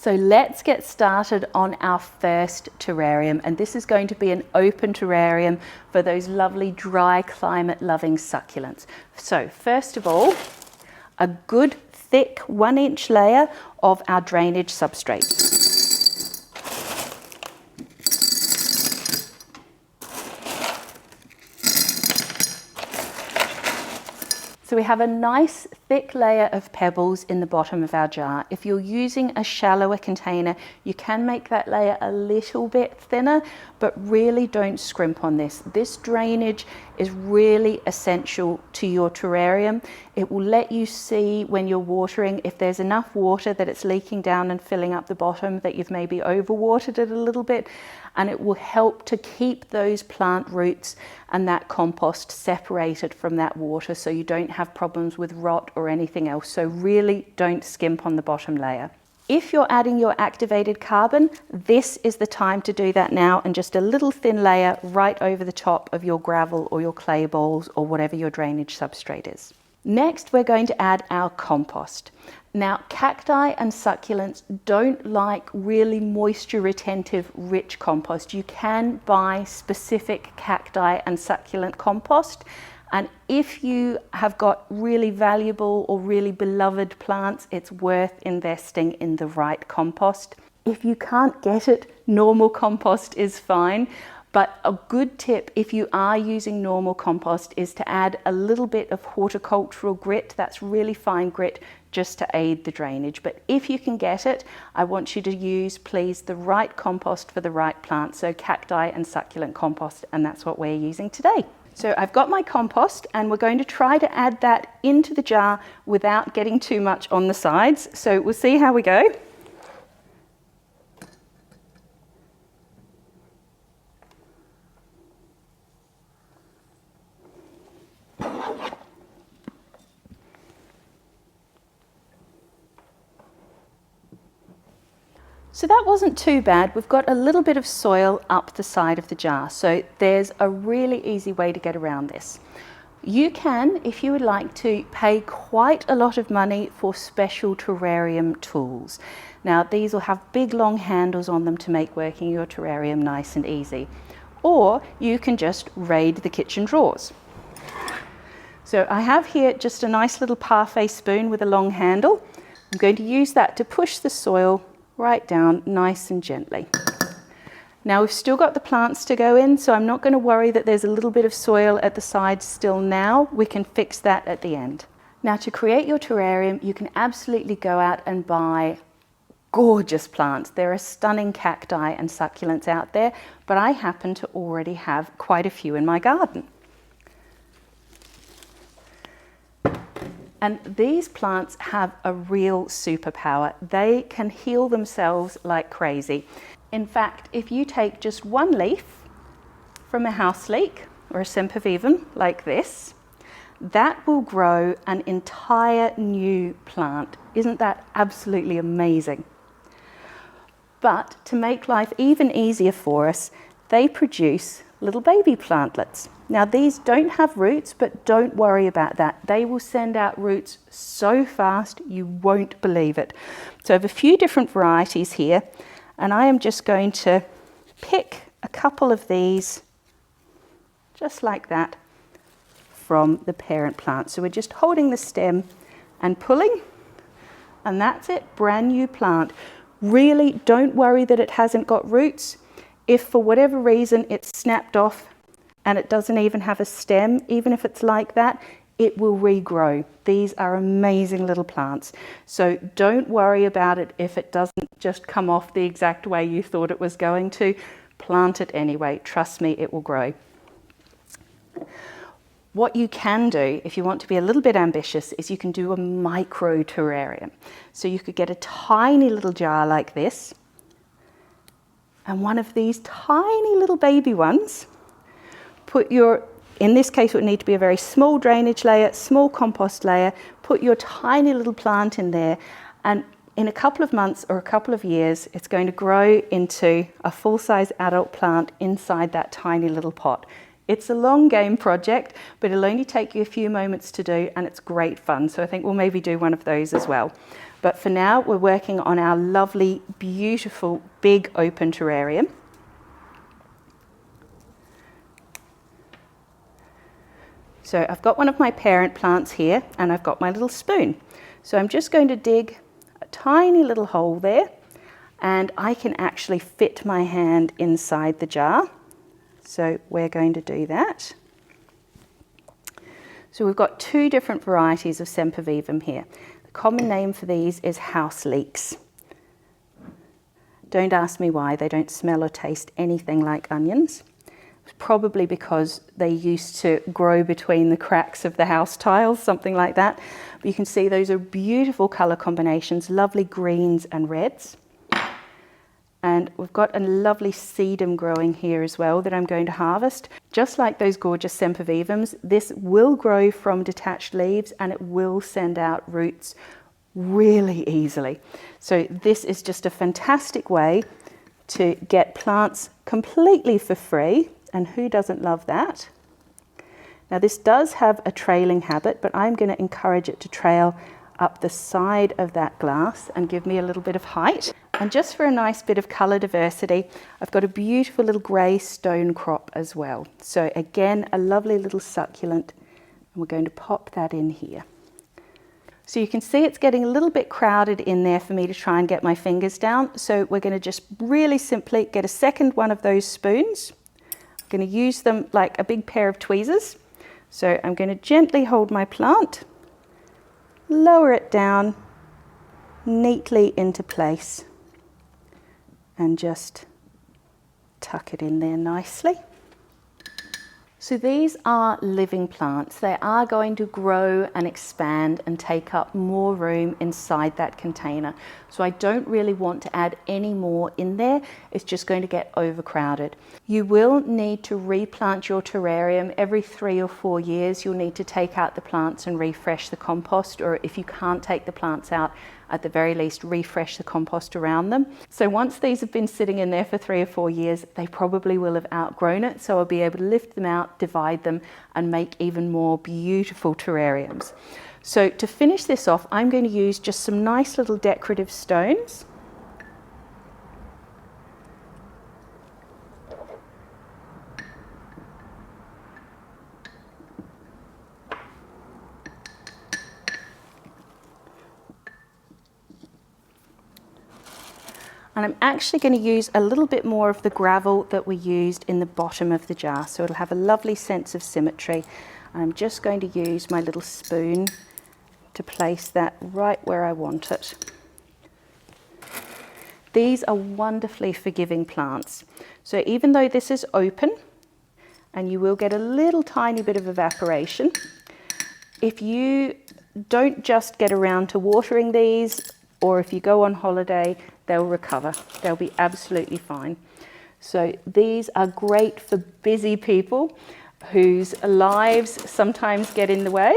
So let's get started on our first terrarium, and this is going to be an open terrarium for those lovely dry climate loving succulents. So first of all, a good thick 1-inch layer of our drainage substrate. So we have a nice thick layer of pebbles in the bottom of our jar. If you're using a shallower container, you can make that layer a little bit thinner, but really don't scrimp on this. This drainage is really essential to your terrarium. It will let you see when you're watering if there's enough water that it's leaking down and filling up the bottom, that you've maybe overwatered it a little bit, and it will help to keep those plant roots and that compost separated from that water so you don't have problems with rot or anything else. So really don't skimp on the bottom layer. If you're adding your activated carbon, this is the time to do that now, and just a little thin layer right over the top of your gravel or your clay balls or whatever your drainage substrate is. Next, we're going to add our compost. Now, cacti and succulents don't like really moisture retentive, rich compost. You can buy specific cacti and succulent compost. And if you have got really valuable or really beloved plants, it's worth investing in the right compost. If you can't get it, normal compost is fine. But a good tip, if you are using normal compost, is to add a little bit of horticultural grit. That's really fine grit, just to aid the drainage. But if you can get it, I want you to use, please, the right compost for the right plant. So cacti and succulent compost, and that's what we're using today. So I've got my compost, and we're going to try to add that into the jar without getting too much on the sides. So we'll see how we go. So that wasn't too bad. We've got a little bit of soil up the side of the jar. So there's a really easy way to get around this. You can, if you would like to, pay quite a lot of money for special terrarium tools. Now, these will have big long handles on them to make working your terrarium nice and easy. Or you can just raid the kitchen drawers. So I have here just a nice little parfait spoon with a long handle. I'm going to use that to push the soil right down nice and gently. Now we've still got the plants to go in, so I'm not going to worry that there's a little bit of soil at the sides still now. We can fix that at the end. Now, to create your terrarium, you can absolutely go out and buy gorgeous plants. There are stunning cacti and succulents out there, but I happen to already have quite a few in my garden. And these plants have a real superpower. They can heal themselves like crazy. In fact, if you take just one leaf from a house leek or a sempervivum like this, that will grow an entire new plant. Isn't that absolutely amazing? But to make life even easier for us, they produce little baby plantlets. Now, these don't have roots, but don't worry about that. They will send out roots so fast you won't believe it. So I have a few different varieties here, and I am just going to pick a couple of these, just like that, from the parent plant. So we're just holding the stem and pulling, and that's it, brand new plant. Really don't worry that it hasn't got roots. If for whatever reason it's snapped off and it doesn't even have a stem, even if it's like that, it will regrow. These are amazing little plants. So don't worry about it if it doesn't just come off the exact way you thought it was going to. Plant it anyway. Trust me, it will grow. What you can do, if you want to be a little bit ambitious, is you can do a micro terrarium. So you could get a tiny little jar like this, and one of these tiny little baby ones, put your, in this case it would need to be a very small drainage layer, small compost layer, put your tiny little plant in there, and in a couple of months or a couple of years, it's going to grow into a full-size adult plant inside that tiny little pot. It's a long game project, but it'll only take you a few moments to do, and it's great fun. So I think we'll maybe do one of those as well. But for now, we're working on our lovely, beautiful, big open terrarium. So I've got one of my parent plants here, and I've got my little spoon. So I'm just going to dig a tiny little hole there, and I can actually fit my hand inside the jar. So we're going to do that. So we've got two different varieties of Sempervivum here. The common name for these is house leeks. Don't ask me why, they don't smell or taste anything like onions. It's probably because they used to grow between the cracks of the house tiles, something like that. But you can see those are beautiful colour combinations, lovely greens and reds. And we've got a lovely sedum growing here as well that I'm going to harvest. Just like those gorgeous Sempervivums, this will grow from detached leaves and it will send out roots really easily. So this is just a fantastic way to get plants completely for free, and who doesn't love that? Now this does have a trailing habit, but I'm going to encourage it to trail up the side of that glass and give me a little bit of height. And just for a nice bit of colour diversity, I've got a beautiful little grey stone crop as well. So again, a lovely little succulent, and we're going to pop that in here. So you can see it's getting a little bit crowded in there for me to try and get my fingers down. So we're going to just really simply get a second one of those spoons. I'm going to use them like a big pair of tweezers. So I'm going to gently hold my plant, lower it down neatly into place, and just tuck it in there nicely. So these are living plants. They are going to grow and expand and take up more room inside that container. So I don't really want to add any more in there. It's just going to get overcrowded. You will need to replant your terrarium every 3 or 4 years. You'll need to take out the plants and refresh the compost, or if you can't take the plants out, at the very least refresh the compost around them. So once these have been sitting in there for 3 or 4 years, they probably will have outgrown it. So I'll be able to lift them out, divide them, and make even more beautiful terrariums. So to finish this off, I'm going to use just some nice little decorative stones. And I'm actually going to use a little bit more of the gravel that we used in the bottom of the jar. So it'll have a lovely sense of symmetry. And I'm just going to use my little spoon to place that right where I want it. These are wonderfully forgiving plants. So even though this is open, and you will get a little tiny bit of evaporation, if you don't just get around to watering these, or if you go on holiday, they'll recover. They'll be absolutely fine. So these are great for busy people whose lives sometimes get in the way.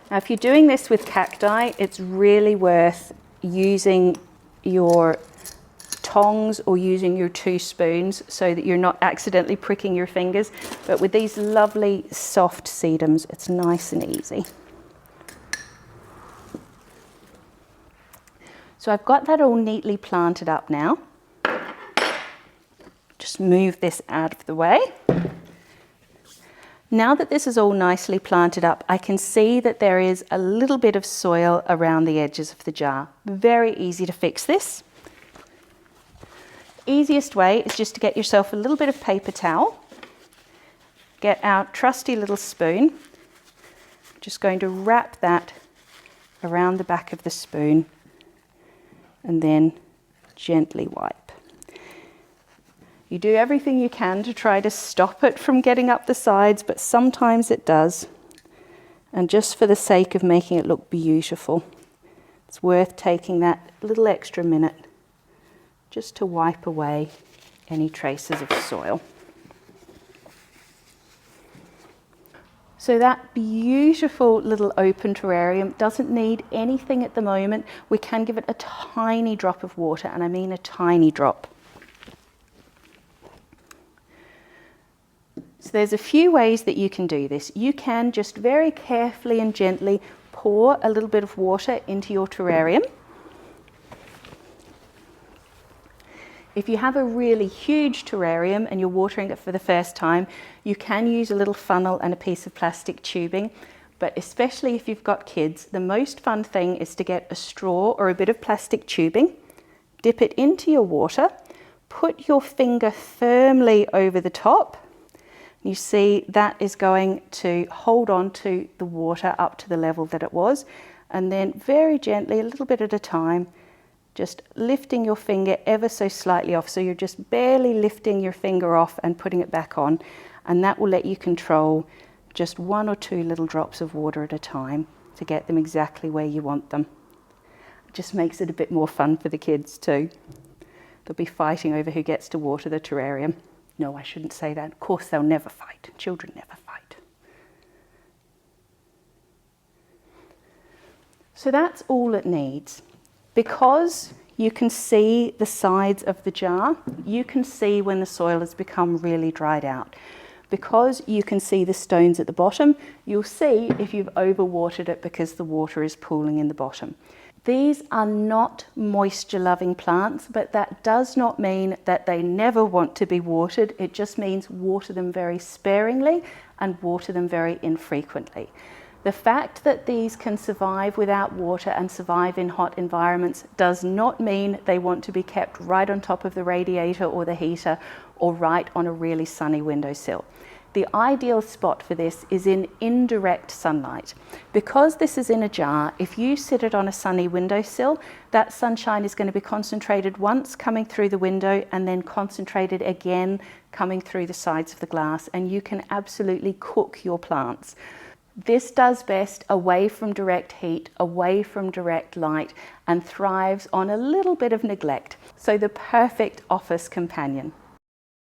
Now, if you're doing this with cacti, it's really worth using your tongs or using your 2 spoons so that you're not accidentally pricking your fingers. But with these lovely soft sedums, it's nice and easy. So I've got that all neatly planted up now. Just move this out of the way. Now that this is all nicely planted up, I can see that there is a little bit of soil around the edges of the jar. Very easy to fix this. Easiest way is just to get yourself a little bit of paper towel, get our trusty little spoon, just going to wrap that around the back of the spoon and then gently wipe. You do everything you can to try to stop it from getting up the sides, but sometimes it does. And just for the sake of making it look beautiful, it's worth taking that little extra minute just to wipe away any traces of soil. So that beautiful little open terrarium doesn't need anything at the moment. We can give it a tiny drop of water, and I mean a tiny drop. So there's a few ways that you can do this. You can just very carefully and gently pour a little bit of water into your terrarium. If you have a really huge terrarium and you're watering it for the first time, you can use a little funnel and a piece of plastic tubing. But especially if you've got kids, the most fun thing is to get a straw or a bit of plastic tubing, dip it into your water, put your finger firmly over the top. You see that is going to hold on to the water up to the level that it was, and then very gently, a little bit at a time, just lifting your finger ever so slightly off. So you're just barely lifting your finger off and putting it back on, and that will let you control just 1 or 2 little drops of water at a time to get them exactly where you want them. It just makes it a bit more fun for the kids too. They'll be fighting over who gets to water the terrarium. No, I shouldn't say that. Of course, they'll never fight. Children never fight. So that's all it needs. Because you can see the sides of the jar, you can see when the soil has become really dried out. Because you can see the stones at the bottom, you'll see if you've overwatered it because the water is pooling in the bottom. These are not moisture-loving plants, but that does not mean that they never want to be watered. It just means water them very sparingly and water them very infrequently. The fact that these can survive without water and survive in hot environments does not mean they want to be kept right on top of the radiator or the heater or right on a really sunny windowsill. The ideal spot for this is in indirect sunlight. Because this is in a jar, if you sit it on a sunny windowsill, that sunshine is going to be concentrated once coming through the window and then concentrated again coming through the sides of the glass, and you can absolutely cook your plants. This does best away from direct heat, away from direct light, and thrives on a little bit of neglect. So the perfect office companion.